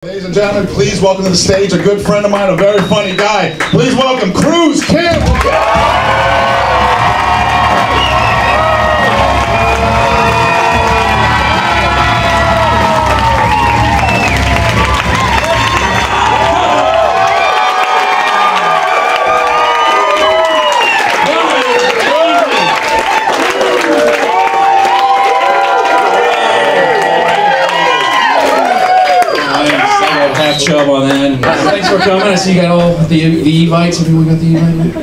Ladies and gentlemen, please welcome to the stage a good friend of mine, a very funny guy. Please welcome Cruz. Chub on that. Thanks for coming. I see you got all the Evites. Everyone got the Evite?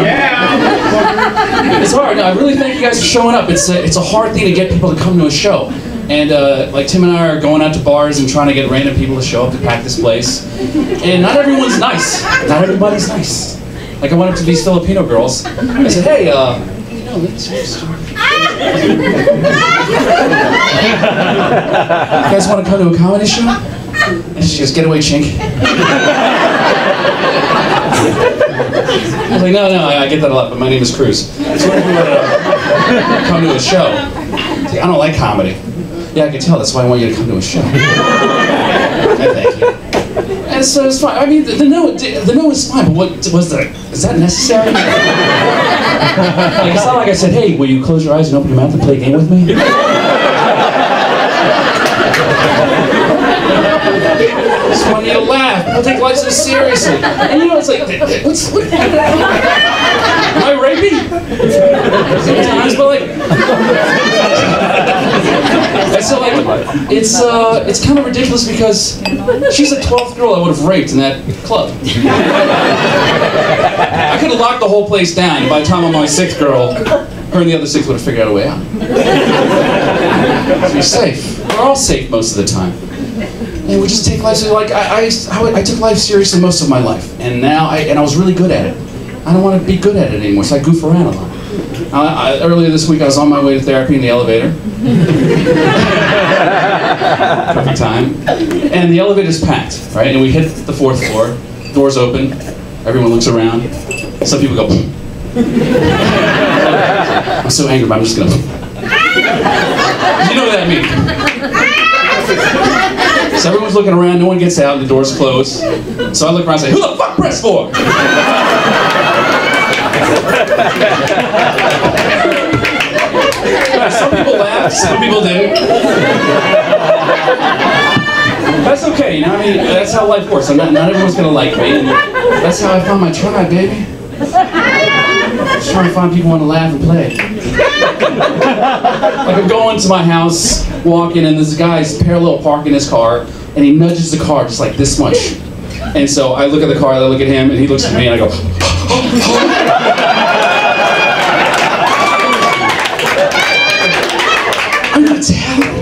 Yeah! It's hard. No, I really thank you guys for showing up. It's a hard thing to get people to come to a show. And like Tim and I are going out to bars and trying to get random people to show up to pack this place. And not everyone's nice. Not everybody's nice. Like I went up to these Filipino girls. I said, hey, you guys want to come to a comedy show? And she goes, get away, chink. I was like, no, I get that a lot, but my name is Cruz. So if you want to come to a show, I don't like comedy. Yeah, I can tell, that's why I want you to come to a show. Thank you. And so it's fine. I mean, the no is fine, but what was that? Is that necessary? Like, it's not like I said, hey, will you close your eyes and open your mouth and play a game with me? I just want you to laugh. People take life so seriously. And you know, it's like, am I rapey? Sometimes, but like, so like, it's kind of ridiculous because she's the 12th girl I would have raped in that club. I could have locked the whole place down, and by the time I'm my 6th girl, her and the other 6 would have figured out a way out. So you're safe. We're all safe most of the time. And we just take life seriously. Like I took life seriously most of my life, and now I was really good at it. I don't want to be good at it anymore, so I goof around a lot. Earlier this week, I was on my way to therapy in the elevator. Perfect time. And the elevator's packed, right? And we hit the 4th floor. Doors open. Everyone looks around. Some people go. I'm so angry, but I'm just gonna. You know what that means. So everyone's looking around, no one gets out, and the door's closed. So I look around and say, who the fuck pressed for? Some people laughed, some people didn't. That's okay, you know, I mean, that's how life works. Not everyone's gonna like me, and that's how I found my tribe, baby. Just trying to find people who want to laugh and play. Like I'm going to my house, walking, and this guy's parallel parking his car, and he nudges the car just like this much. And so I look at the car, I look at him, and he looks at me, and I go, I'm gonna tell him.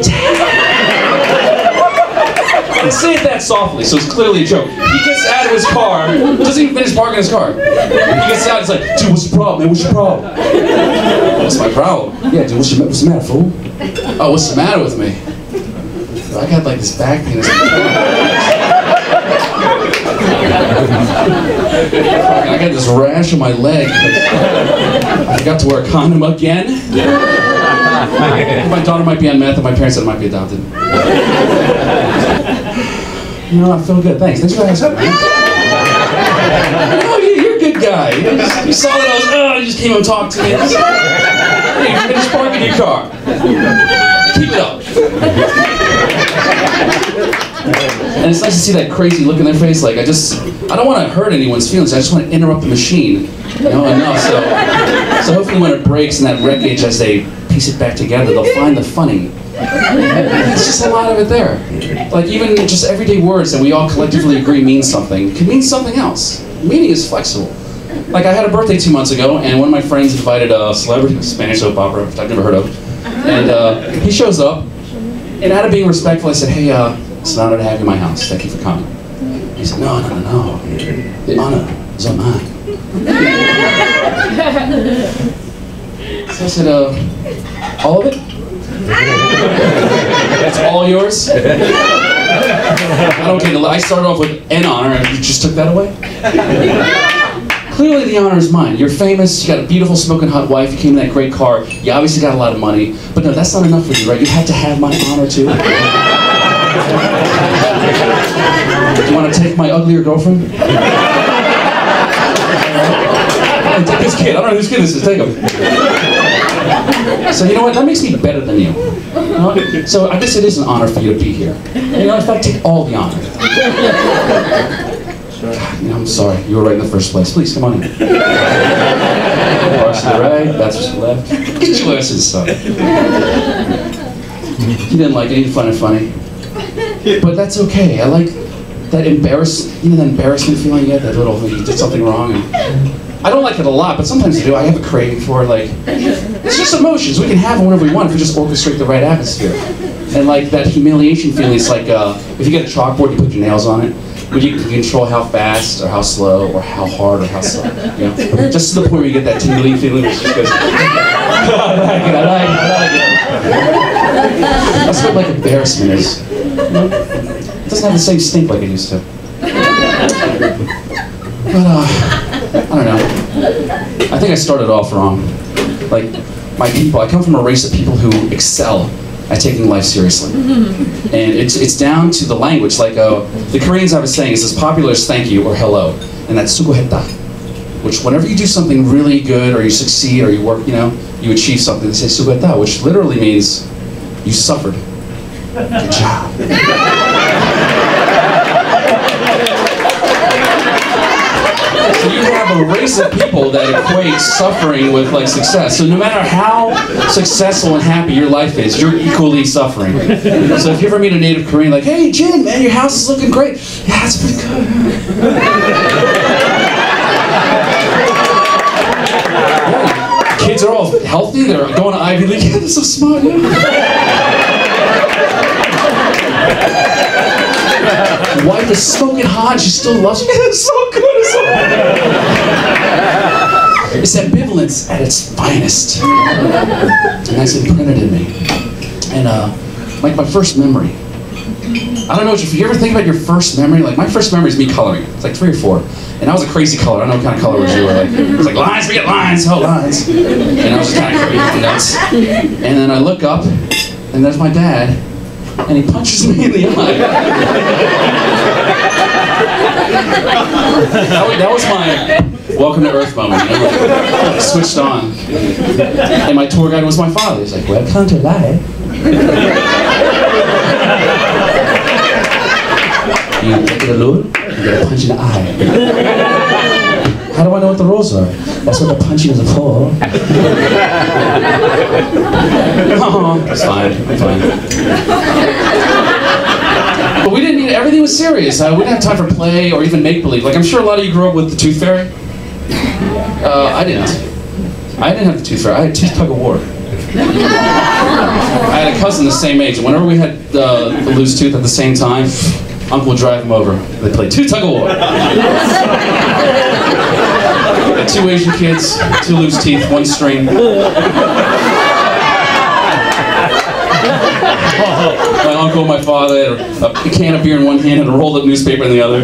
I say it that softly, so it's clearly a joke. He gets out of his car, doesn't even finish parking his car. He gets out, he's like, dude, what's your problem, man? What's your problem? What's my problem? Yeah, dude, what's the matter, fool? Oh, what's the matter with me? I got like this back pain. I got this rash on my leg. I forgot to wear a condom again. My daughter might be on meth, and my parents said I might be adopted. You know, I feel good. Thanks for asking, man. No, you're a good guy. You saw that I was, you just came and talked to me. Hey, you finished parking your car. Keep it up. And it's nice to see that crazy look in their face. Like, I don't want to hurt anyone's feelings. I just want to interrupt the machine, you know, enough. So hopefully when it breaks in that wreckage, as they piece it back together, they'll find the funny. It's just a lot of it there. Like even just everyday words that we all collectively agree mean something can mean something else. Meaning is flexible. Like I had a birthday 2 months ago, and one of my friends invited a celebrity, a Spanish soap opera, which I've never heard of. And he shows up, and out of being respectful, I said, hey, it's an honor to have you in my house. Thank you for coming. He said, no. The honor is on mine. So I said, all of it? It's all yours? I don't get it. I started off with an honor, and you just took that away? Clearly the honor is mine. You're famous, you got a beautiful smoking hot wife, you came in that great car, you obviously got a lot of money, but no, that's not enough for you, right? You had to have my honor too. take my uglier girlfriend? Take this kid. I don't know whose kid this is. Take him. So you know what? That makes me better than you. So I guess it is an honor for you to be here. You know, in fact, take all the honor. God, you know, I'm sorry. You were right in the first place. Please, come on in. Bars to the right, that's to the left. Get your asses, son. He didn't like it. He didn't find it funny. But that's okay. I like that embarrassment feeling you get, that little, you did something wrong. And I don't like it a lot, but sometimes I do. I have a craving for it, like, it's just emotions. We can have them whenever we want if we just orchestrate the right atmosphere. And like that humiliation feeling, it's like if you get a chalkboard, you put your nails on it. When you control how fast or how slow or how hard or how slow, you know? Just to the point where you get that tingling feeling which just goes, I like it. That's what like embarrassment is. You know? It doesn't have the same stink like it used to. But I don't know. I think I started off wrong. Like my people, I come from a race of people who excel at taking life seriously. And it's down to the language, like the Koreans have a saying, it's as popular as thank you or hello, and that's sugoheta, which whenever you do something really good or you succeed or you work, you know, you achieve something, they say sugoheta, which literally means you suffered. Good job. So you have a race of people that equate suffering with like success. So no matter how successful and happy your life is, you're equally suffering. So if you ever meet a native Korean, like, hey Jin, man, your house is looking great. Yeah, it's pretty good. Yeah, kids are all healthy, they're going to Ivy League. Yeah, they're so smart. Wife is smoking hot, she still loves you. It's so good, it's so good. It's ambivalence at its finest. And that's imprinted in me. And like my first memory. I don't know if you ever think about your first memory. Like my first memory is me coloring. It's like 3 or 4. And I was a crazy color. I don't know what kind of color was you were. Like, it was like lines, we get lines, oh lines. And I was just kind of crazy nuts. And then I look up, and there's my dad. And he punches me in the eye. that was my welcome to Earth moment. You know, like, switched on. And my tour guide was my father. He's like, welcome to life. You take it alone, you get a punch in the eye. How do I know what the rules are? That's what the punching is for. Oh, it's fine, I'm fine. But we didn't need, everything was serious. We didn't have time for play or even make-believe. Like, I'm sure a lot of you grew up with the Tooth Fairy. I didn't. I didn't have the Tooth Fairy. I had Tooth Tug of War. I had a cousin the same age. Whenever we had a loose tooth at the same time, Uncle would drive him over. They played Tooth Tug of War. 2 Asian kids, 2 loose teeth, 1 string. My uncle and my father had a can of beer in one hand and a rolled up newspaper in the other.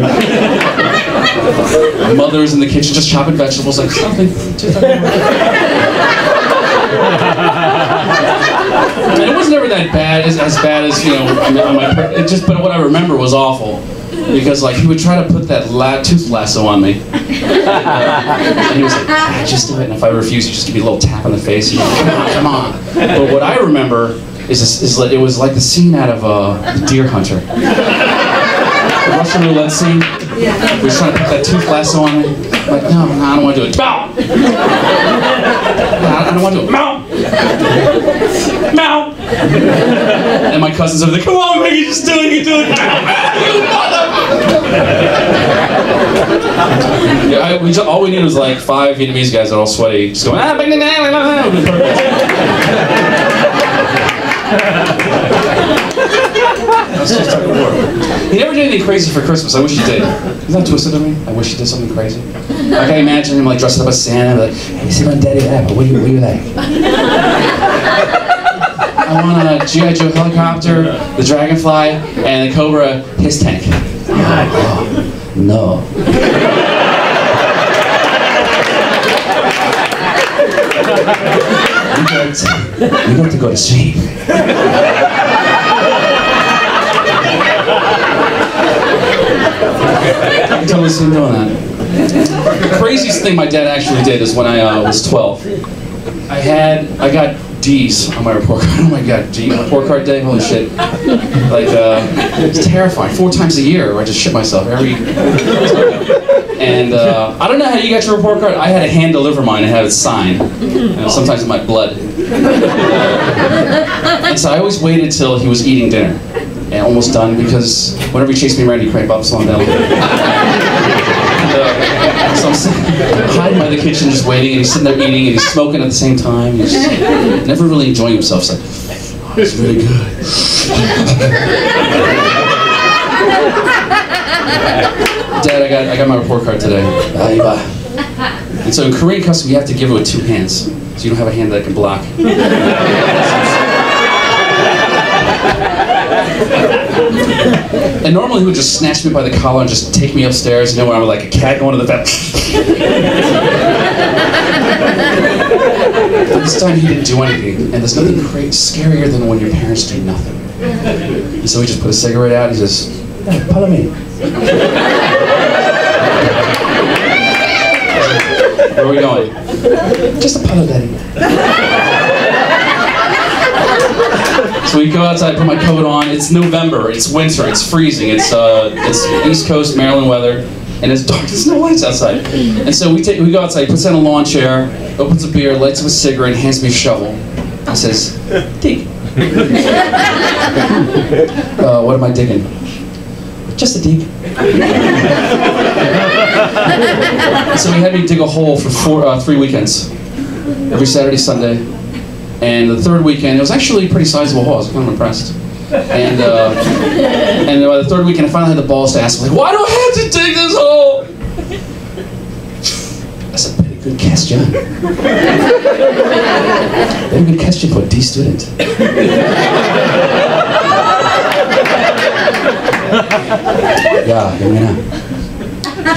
My mother's in the kitchen just chopping vegetables, like something. And it wasn't ever that bad, as bad as, you know, but what I remember was awful. Because like he would try to put that tooth lasso on me. And he was like, just do it. And if I refuse, he'd just give me a little tap on the face. He'd be like, come on. But what I remember is it was like the scene out of The Deer Hunter. The Russian roulette scene. He was trying to put that tooth lasso on me. I'm like, no, I don't want to do it. Bow! I don't want to do it. Bow! Bow! And my cousins are like, come on, man, you just do it, you do it. Yeah, all we needed was like 5 Vietnamese guys that are all sweaty, just going, He never did anything crazy for Christmas. I wish he did. Isn't that twisted of me? I wish he did something crazy. Like I imagine him like dressed up as Santa, like, hey, see my daddy that, but what do you like? I want a G.I. Joe helicopter, the Dragonfly, and the Cobra, his tank. Oh, no. You got to go to sleep. totally see him doing that. The craziest thing my dad actually did is when I was 12. I got D's on my report card. Oh my God, D on report card day? Holy shit. Like, it's terrifying. 4 times a year where I just shit myself every... And I don't know how you got your report card. I had to hand deliver mine and have it signed. Sometimes in my blood. And so I always waited till he was eating dinner. And almost done, because whenever he chased me around, he'd crank up, slow him down a little bit. So I'm hiding by the kitchen just waiting, and he's sitting there eating, and he's smoking at the same time. He's never really enjoying himself. It's like, oh, it's really good. Dad, I got my report card today. Bye. And so in Korean custom, you have to give it with 2 hands. So you don't have a hand that can block. And normally he would just snatch me by the collar and just take me upstairs, you know, when I was like a cat going to the vet. But this time he didn't do anything, and there's nothing scarier than when your parents do nothing. And so he just put a cigarette out, and he says, "Hey, follow me." Where are we going? Just a puddle, Daddy. So we go outside, put my coat on. It's November, it's winter, it's freezing. It's East Coast Maryland weather, and it's dark. There's no lights outside. And so we go outside. He puts down a lawn chair, opens a beer, lights up a cigarette, hands me a shovel. He says, "Dig." What am I digging? Just a dig. So he had me dig a hole for 3 weekends, every Saturday, Sunday. And the 3rd weekend, it was actually a pretty sizable hole. I was kind of impressed. And by the 3rd weekend, I finally had the balls to ask him, like, "Why do I have to dig this hole?" That's a very good question. Very good question for a D student. Yeah, you know.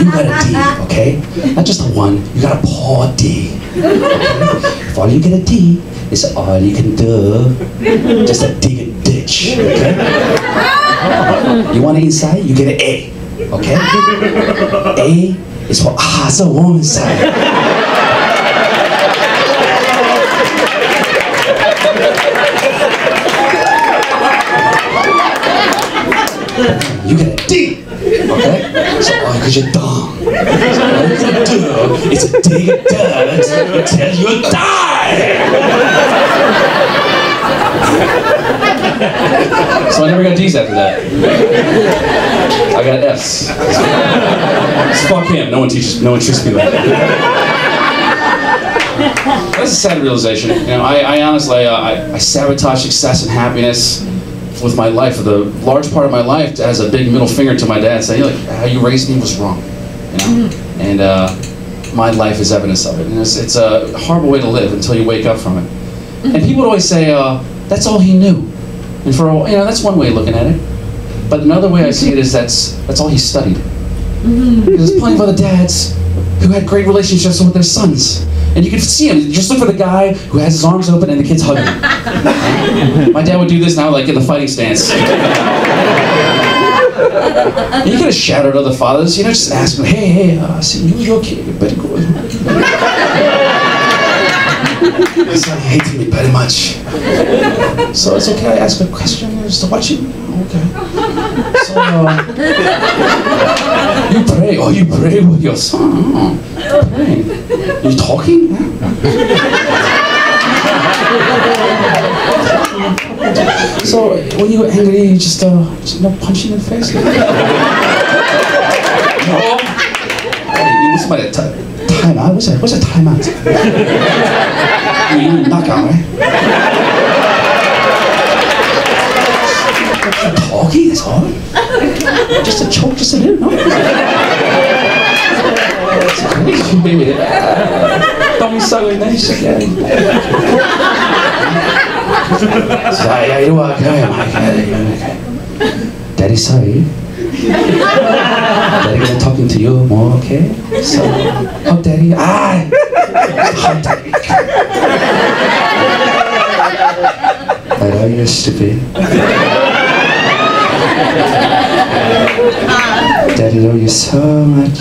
You got a D, okay? Not just a 1, you got a poor D. If all you get a D, it's all you can do. Just a dig a ditch, okay? You want it inside, you get an A, okay? A is for it's a woman side. You get a D, okay? So because you're dumb. So all you can do is dig a dirt until you die. So I never got D's after that. I got F's. Fuck him. No one treats me like that. That's a sad realization. You know, I honestly, I sabotage success and happiness with my life. For the large part of my life, as a big middle finger to my dad, saying, like, how you raised me was wrong. You know? And my life is evidence of it. And it's a horrible way to live until you wake up from it. And people would always say, that's all he knew. And for you know, that's one way of looking at it. But another way I see it is that's all he studied. Because there's plenty of other dads who had great relationships with their sons. And you can see him. Just look for the guy who has his arms open and the kids hugging him. My dad would do this now, like in the fighting stance. You could have shouted at other fathers, you know, just ask them, hey, I see you okay, you're very good. My son hates me very much. So it's okay, I ask a question just to watch him? Okay. So, you pray. Oh, you pray with your son. Oh, pray. You talking? So, when you get angry, you just punch him in the face? No. You must have a time out. What's a time out? You knock out, right? Talking, that's all. Just a choke, just a little, no? Don't be so nice again. Daddy, sorry. Daddy gonna talking to you more, okay? So, hug Daddy. Hug Daddy. I know you're stupid. Daddy Daddy, love you so much.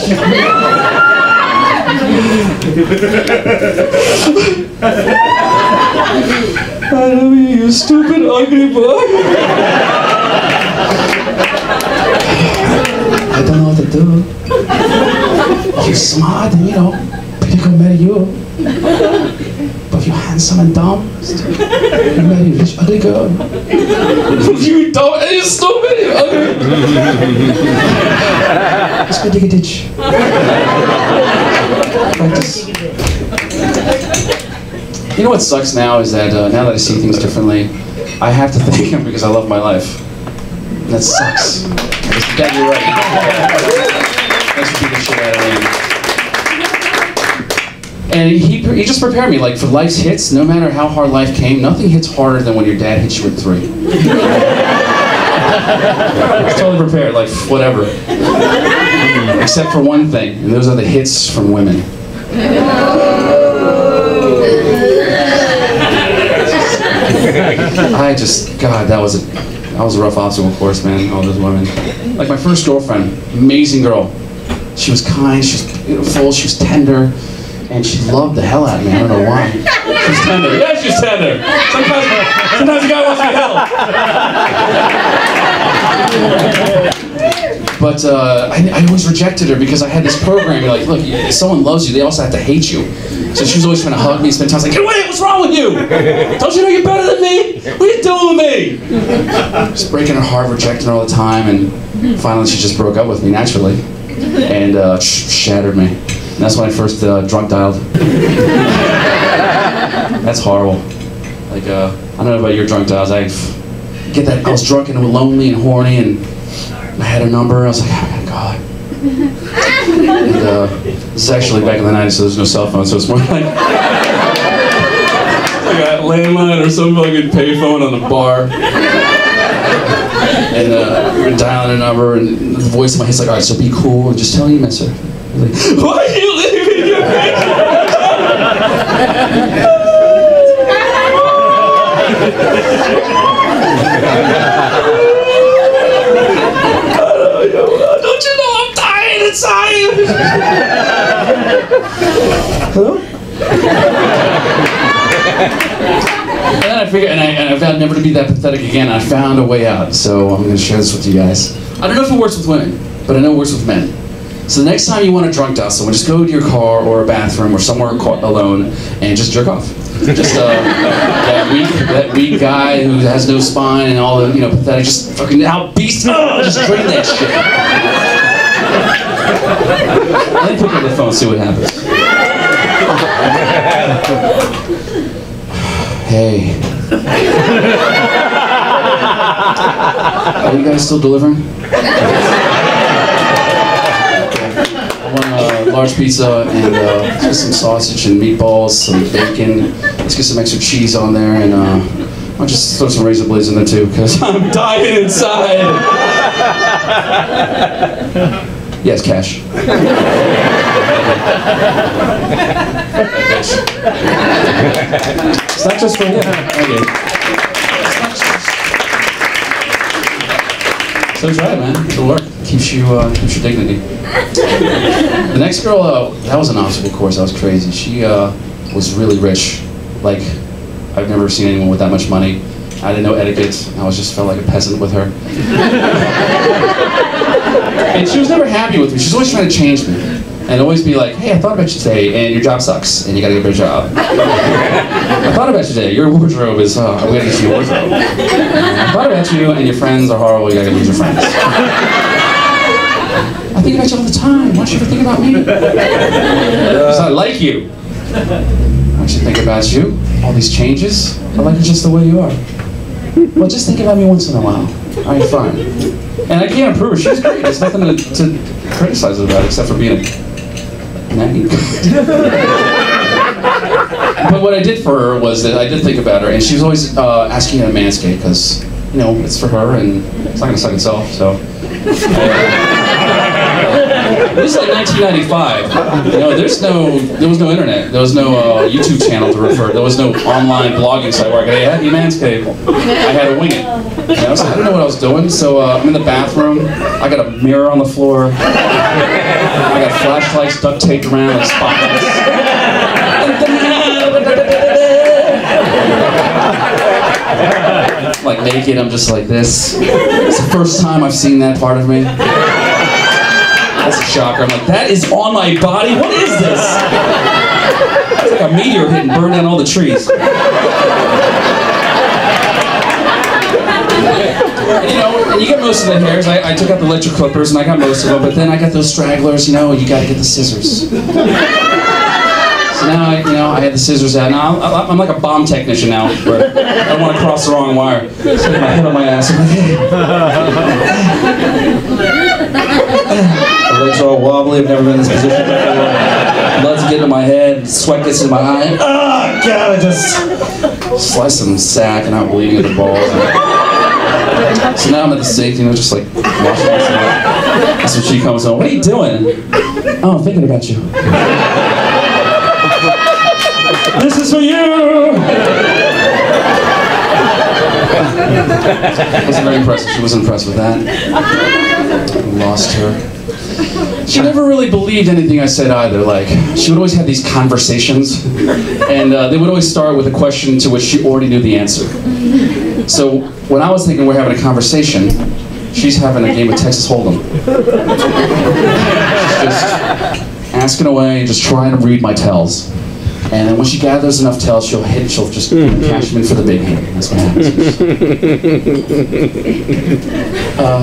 I love you, you stupid, ugly boy. I don't know what to do. You're smart and, pretty good marry you. But if you're handsome and dumb, you marry a rich, ugly girl. You dumb and you're stupid, you're ugly. Let's go dig a ditch. Practice. You know what sucks now is that now that I see things differently, I have to thank him because I love my life. And that sucks. Dad, you're right. Thanks for beating the shit out of me. And he just prepared me, like, for life's hits. No matter how hard life came, nothing hits harder than when your dad hits you with 3. I was totally prepared, like, whatever. Except for one thing, and those are the hits from women. God, that was a rough obstacle course, man, all those women. Like my first girlfriend, amazing girl. She was kind, she was beautiful, she was tender, and she loved the hell out of me, I don't know why. She was tender, yeah, she's tender. Sometimes a guy wants to be held. But I always rejected her because I had this program, like, look, if someone loves you, they also have to hate you. So she was always trying to hug me, spend time, like, get away, what's wrong with you? Don't you know you're better than me? What are you doing with me? Just breaking her heart, rejecting her all the time, and finally she just broke up with me, naturally. And shattered me. And that's when I first drunk dialed. That's horrible. Like, I don't know about your drunk dials, I was drunk and lonely and horny, and I had her number, I was like, oh my God. And this is actually back in the 90s, so there's no cell phone, so it's more like a landline or some fucking payphone on the bar. And we're dialing her number, and the voice in my head's like, all right, so be cool and just tell her you miss her. Like, why are you leaving your Don't you know I'm dying inside? Hello? And then I figured, and I vowed never to be that pathetic again. I found a way out, so I'm going to share this with you guys. I don't know if it works with women, but I know it works with men. So the next time you want to drunk dial someone, just go to your car or a bathroom or somewhere alone and just jerk off. Just that weak guy who has no spine and all the pathetic, just fucking out beast. Just drain that shit. And then pick up the phone and see what happens. Hey. Are you guys still delivering? I want a large pizza and let's get some sausage and meatballs, some bacon. Let's get some extra cheese on there, and I'll just throw some razor blades in there too, because I'm dying inside. Yes, cash. It's not just for you. Okay. So try it, man. It'll work. Keeps your dignity. The next girl, that was an obstacle course. That was crazy. She was really rich. Like, I've never seen anyone with that much money. I didn't know etiquette. I just felt like a peasant with her. And she was never happy with me. She was always trying to change me. And always be like, hey, I thought about you today, and your job sucks, and you gotta get a better job. I thought about you today, your wardrobe is, we gotta get you a wardrobe. I thought about you, and your friends are horrible, you gotta lose your friends. I think about you all the time, why don't you ever think about me? Because I like you. Why don't you think about you? All these changes, I like you just the way you are. Well, just think about me once in a while. All right, fine. And I can't improve her, she's great, there's nothing to criticize her about except for being a nagging. But what I did for her was that I did think about her, and she was always asking me to manscape, because, it's for her, and it's not going to suck itself, so. This is like 1995. You know, there was no internet. There was no YouTube channel to refer. There was no online blogging site where I could, hey, have you manscaped? I had to wing it. You know, so I didn't know what I was doing. So I'm in the bathroom. I got a mirror on the floor. I got flashlights duct taped around like spotlights. Like naked, I'm just like this. It's the first time I've seen that part of me. That's a shocker. I'm like, that is on my body? What is this? It's like a meteor hit and burned down all the trees. You know, you get most of the hairs. I took out the electric clippers and I got most of them, but then I got those stragglers, you know, you gotta get the scissors. So now, you know, I had the scissors out. Now I'm like a bomb technician now, where I don't want to cross the wrong wire. So I put my head on my ass. I'm like, hey. My legs are all wobbly. I've never been in this position before. Blood's getting in my head. Sweat gets in my eye. Oh God! I just sliced some sack and I'm bleeding at the balls. So now I'm at the sink, you know, just like washing myself. That's when she comes home. What are you doing? Oh, I'm thinking about you. This is for you! I wasn't very impressed. She wasn't impressed with that. I lost her. She never really believed anything I said either. Like, she would always have these conversations, and they would always start with a question to which she already knew the answer. So when I was thinking we're having a conversation, she's having a game of Texas Hold'em. She's just asking away, just trying to read my tells. And then when she gathers enough tells, she'll just cash them in for the big hand. That's what happens.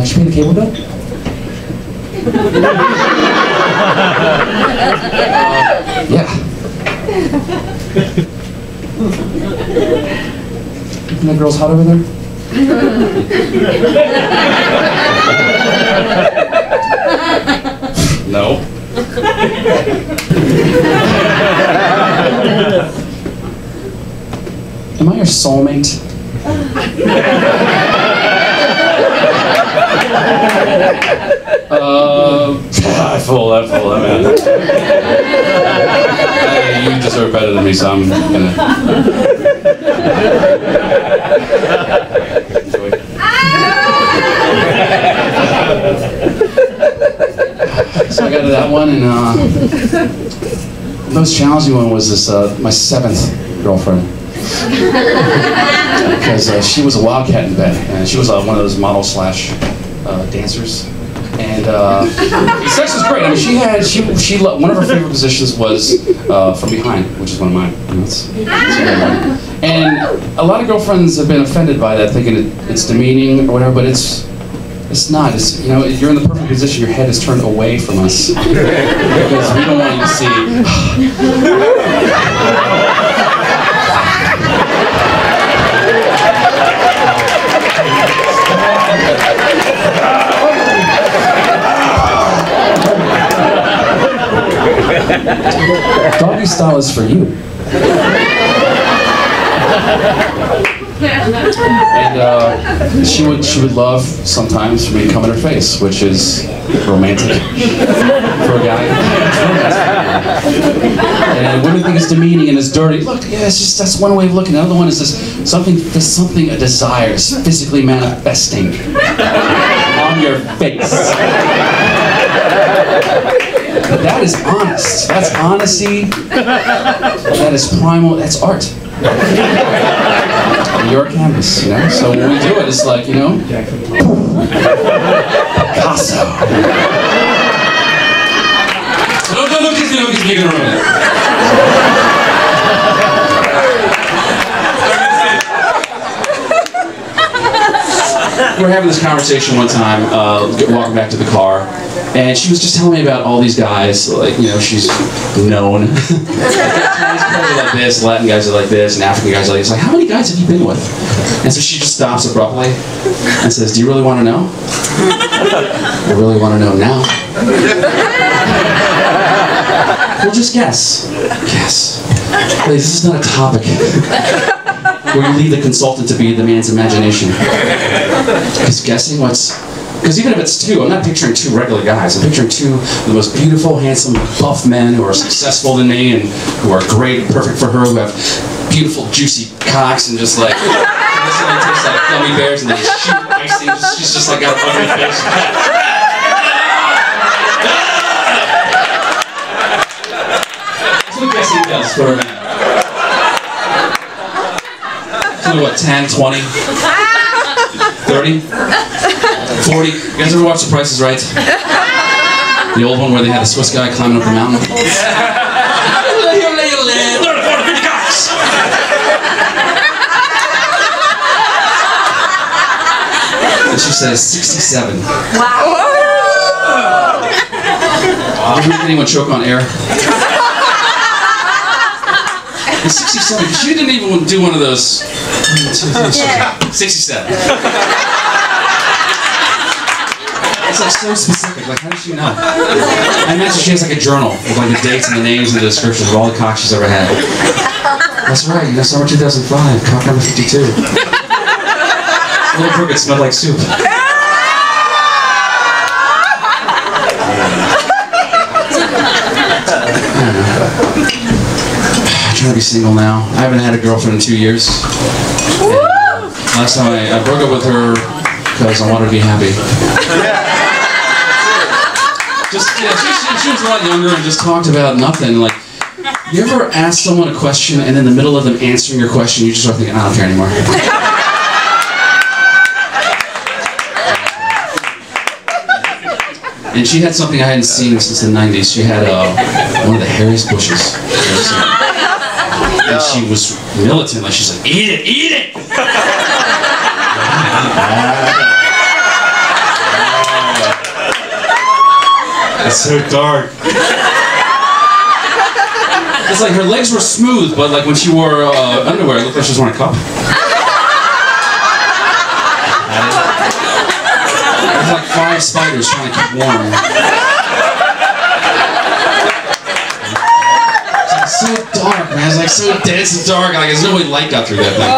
Should we pay the cable bill? Yeah. You think that girl's hot over there? No. Am I your soulmate? I fool, man. You deserve better than me, so I'm gonna... So I got to that one, and the most challenging one was this, my 7th girlfriend. Because she was a wildcat in bed, and she was one of those model slash dancers. And sex was great. I mean, she one of her favorite positions was from behind, which is one of mine. That's and a lot of girlfriends have been offended by that, thinking it's demeaning or whatever, but it's not. It's, you know, you're in the perfect position. Your head is turned away from us because we don't want you to see. Doggy style is for you. And she would love sometimes for me to come in her face, which is romantic for a guy. And women think it's demeaning and it's dirty. Look, yeah, it's just that's one way of looking. Another one is this something a desire is physically manifesting on your face. That is honest. That's honesty. That is primal. That's art. You're a canvas, you know? So when we do it, it's like, you know, Picasso. No, kiss me, you're gonna ruin it. We were having this conversation one time, walking back to the car, and she was just telling me about all these guys, like, you know, she's known. Chinese guys are like this, Latin guys are like this, and African guys are like this. Like, how many guys have you been with? And so she just stops abruptly and says, do you really want to know? I really want to know now. Well, just guess. Guess. Please, this is not a topic where you leave the consultant to be the man's imagination. Because guessing what's Because even if it's two, I'm not picturing two regular guys. I'm picturing two of the most beautiful, handsome, buff men who are successful than me and who are great, perfect for her, who have beautiful, juicy cocks and just like, this one tastes like gummy bears and they shoot icing. She's just like got a ugly face. That's what guessing does for a man. So what, 10, 20, 30, 40? You guys ever watch The Price is Right? The old one where they had a Swiss guy climbing up the mountain? And she says 67. Wow. Did anyone choke on air? And 67, she didn't even do one of those. 67. It's like so specific, like how does she know? I imagine she has like a journal with like the dates and the names and the descriptions of all the cocks she's ever had. That's right, you know, summer 2005, cock number 52. Little crooked smelled like soup. I'm trying to be single now. I haven't had a girlfriend in 2 years. And, last time I broke up with her because I wanted to be happy. Just she was a lot younger and just talked about nothing. Like, you ever ask someone a question and in the middle of them answering your question, you just start thinking, I don't care anymore. And she had something I hadn't seen since the 90s. She had one of the hairiest bushes I've ever seen. And she was militant, like she's like, eat it, eat it! It's so dark. It's like her legs were smooth, but like when she wore underwear, it looked like she was wearing a cup. There's like 5 spiders trying to keep warm. It's like so dark, man. It's like so dense and dark. Like there's no way light got through that thing.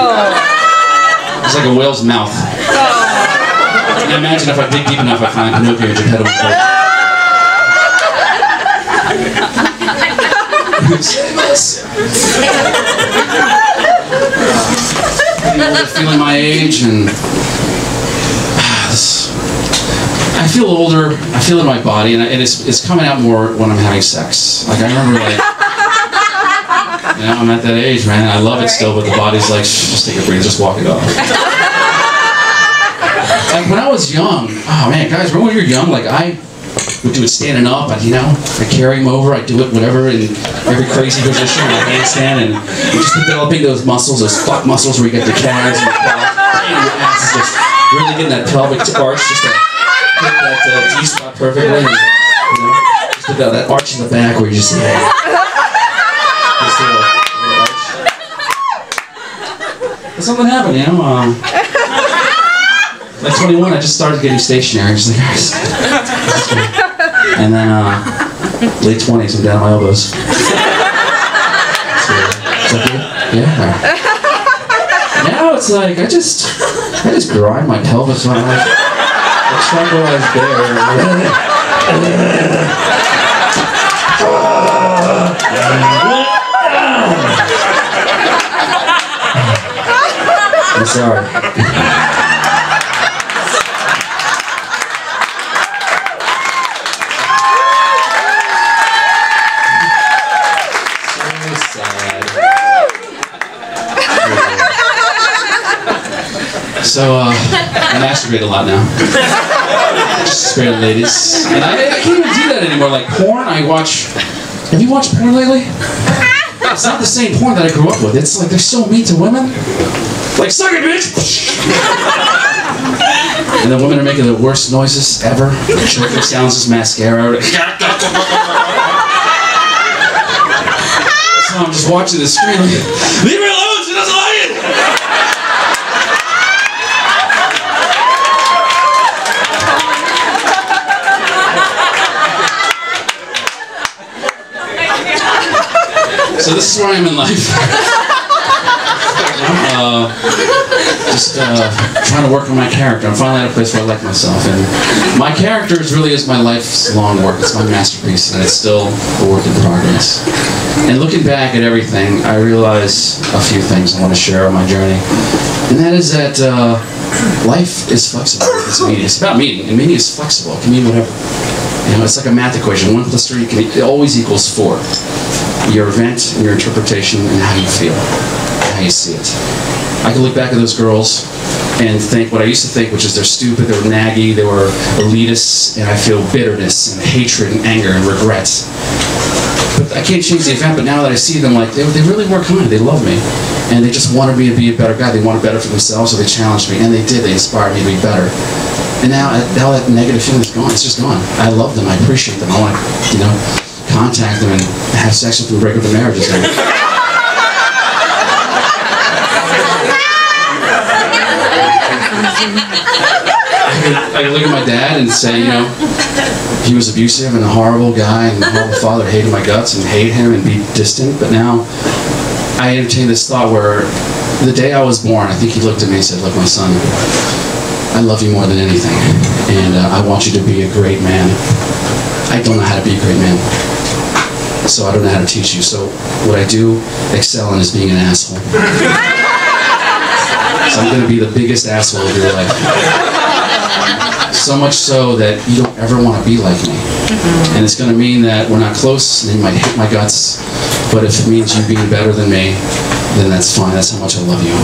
It's like a whale's mouth. And imagine if I dig deep enough, I find Pinocchio and Geppetto with both. Save us! Feeling my age and I feel older. I feel it in my body, and it's coming out more when I'm having sex. Like I remember, like you know, I'm at that age, man. And I love it still, but the body's like, just take a breather, just walk it off. Like when I was young, oh man, guys, remember when you were young? Like I would do it standing up, I'd carry him over, I'd do it whatever in every crazy position, like handstand, and you're just developing those muscles, those fuck muscles where you get the calves and your quads, and your ass is just really getting that pelvic arch, just to hit that T-spot perfectly, and, you know, just with that arch in the back where you just this little arch. But something happened, you know. Like 21, I just started getting stationary, just like, and then late 20s, I'm down on my elbows. So, is that good? Yeah. Now it's like I just grind my pelvis on like tranquilized bear. I'm sorry. So, I masturbate a lot now. Just spare the ladies. And I can't even do that anymore. Like porn, I watch... Have you watched porn lately? It's not the same porn that I grew up with. It's like they're so mean to women. Like, suck it, bitch! And the women are making the worst noises ever. Choking sounds as mascara. So I'm just watching the screen like, leave her alone, she doesn't like it! So this is where I am in life. Just trying to work on my character. I'm finally at a place where I like myself, and my character really is my life's long work. It's my masterpiece, and it's still a work in progress. And looking back at everything, I realize a few things I want to share on my journey, and that is that life is flexible. It's meaning. It's about meaning, and meaning is flexible. It can mean whatever. You know, it's like a math equation. 1 + 3 it always equals 4. Your event, your interpretation, and how you feel, and how you see it. I can look back at those girls and think what I used to think, which is they're stupid, they were naggy, they were elitists, and I feel bitterness and hatred and anger and regret. But I can't change the event, but now that I see them, like, they really work hard, they love me. And they just wanted me to be a better guy, they wanted better for themselves, so they challenged me, and they did, they inspired me to be better. And now that negative feeling is gone, it's just gone. I love them, I appreciate them, I want to, you know, contact them and have sex with them, break up their marriages. I can look at my dad and say, you know, he was abusive and a horrible guy and a horrible father, hated my guts and hate him and be distant. But now I entertain this thought where the day I was born, I think he looked at me and said, look, my son, I love you more than anything, and I want you to be a great man. I don't know how to be a great man, so I don't know how to teach you. So what I do excel in is being an asshole. So I'm going to be the biggest asshole of your life. So much so that you don't ever want to be like me. And it's going to mean that we're not close, and you might hate my guts, but if it means you being better than me, then that's fine. That's how much I love you.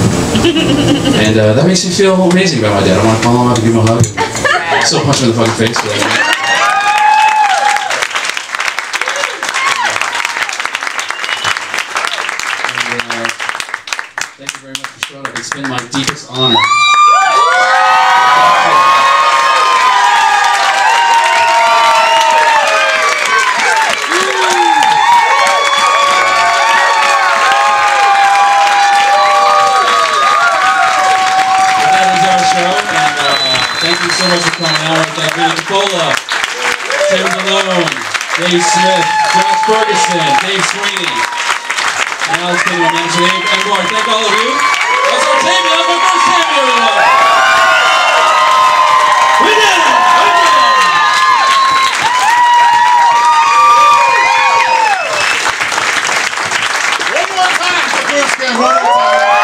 And that makes me feel amazing about my dad. I want to call him up and give him a hug. Still punch him in the fucking face for that. Thank you very much for showing up. It's been my deepest honor. Thank you so much for coming out. Thank you to Nicola, Tim Malone, Dave Smith, Josh Ferguson, Dave Sweeney, and Alex Kenny, my manager, and more. Thank all of you. Also, Tammy, that was my first Tammy, everyone. We did it! One more time for Cruz, one more time.